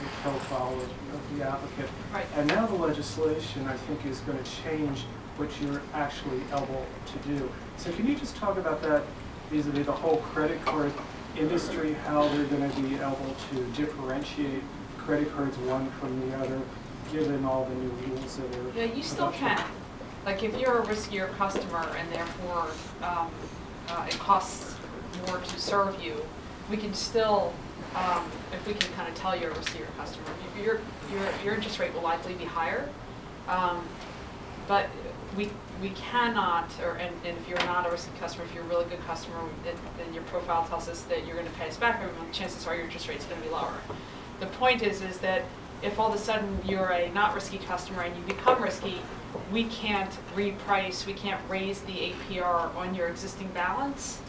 basic profile of the applicant. Right. And now the legislation, I think, is going to change what you're actually able to do. So can you just talk about that vis-a-vis the whole credit card industry, how they're going to be able to differentiate credit cards one from the other, given all the new rules that are... Yeah, you still can. Like if you're a riskier customer and therefore it costs more to serve you, we can still, if we can kind of tell you're a riskier customer, your interest rate will likely be higher. But we cannot, and if you're not a risky customer, if you're a really good customer, then your profile tells us that you're going to pay us back every month, chances are your interest rate's going to be lower. The point is that if all of a sudden you're a not risky customer and you become risky, we can't reprice, we can't raise the APR on your existing balance.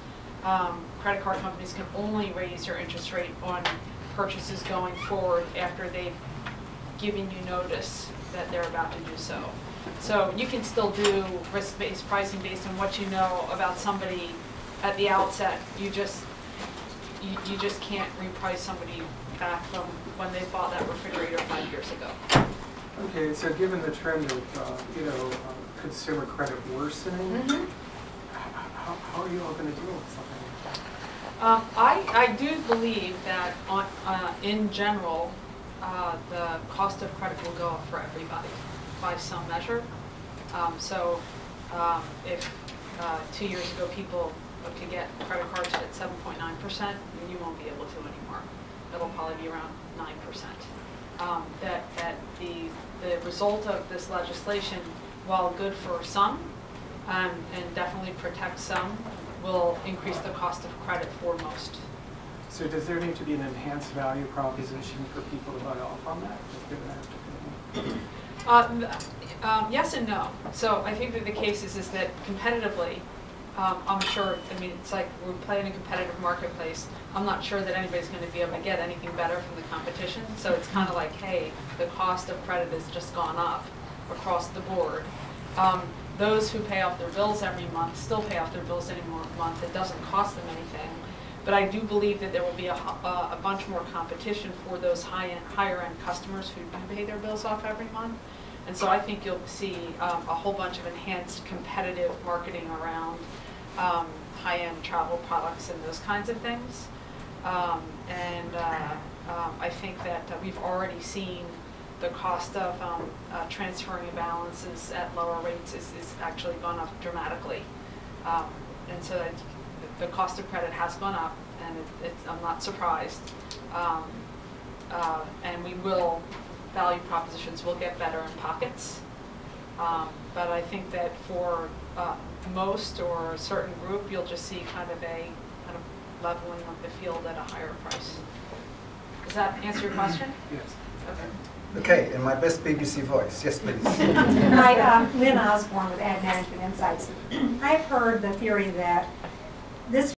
Credit card companies can only raise your interest rate on purchases going forward after they've given you notice that they're about to do so. So you can still do risk-based pricing based on what you know about somebody at the outset. You just can't reprice somebody back from when they bought that refrigerator 5 years ago. Okay, so given the trend of consumer credit worsening, how are you all going to deal with something like that? I do believe that in general, the cost of credit will go up for everybody by some measure. If 2 years ago people could get credit cards at 7.9%, you won't be able to anymore. It'll probably be around 9%. That the result of this legislation, while good for some and definitely protect some, will increase the cost of credit for most. So does there need to be an enhanced value proposition for people to buy off on that? Yes and no. So I think that the case is that competitively, I'm sure, I mean, it's like we're playing a competitive marketplace. I'm not sure that anybody's going to be able to get anything better from the competition. So it's kind of like, hey, the cost of credit has just gone up across the board. Those who pay off their bills every month still pay off their bills every month. It doesn't cost them anything. But I do believe that there will be a bunch more competition for those higher-end customers who do pay their bills off every month. And so I think you'll see a whole bunch of enhanced competitive marketing around high-end travel products and those kinds of things. I think that we've already seen the cost of transferring balances at lower rates is actually gone up dramatically. And so the cost of credit has gone up, and I'm not surprised. And value propositions will get better in pockets. But I think that for most or a certain group, you'll just see kind of leveling of the field at a higher price. Does that answer your question? Yes. Okay. Okay, in my best BBC voice. Yes, please. Hi, Lynn Osborne with Ad Management Insights. I've heard the theory that this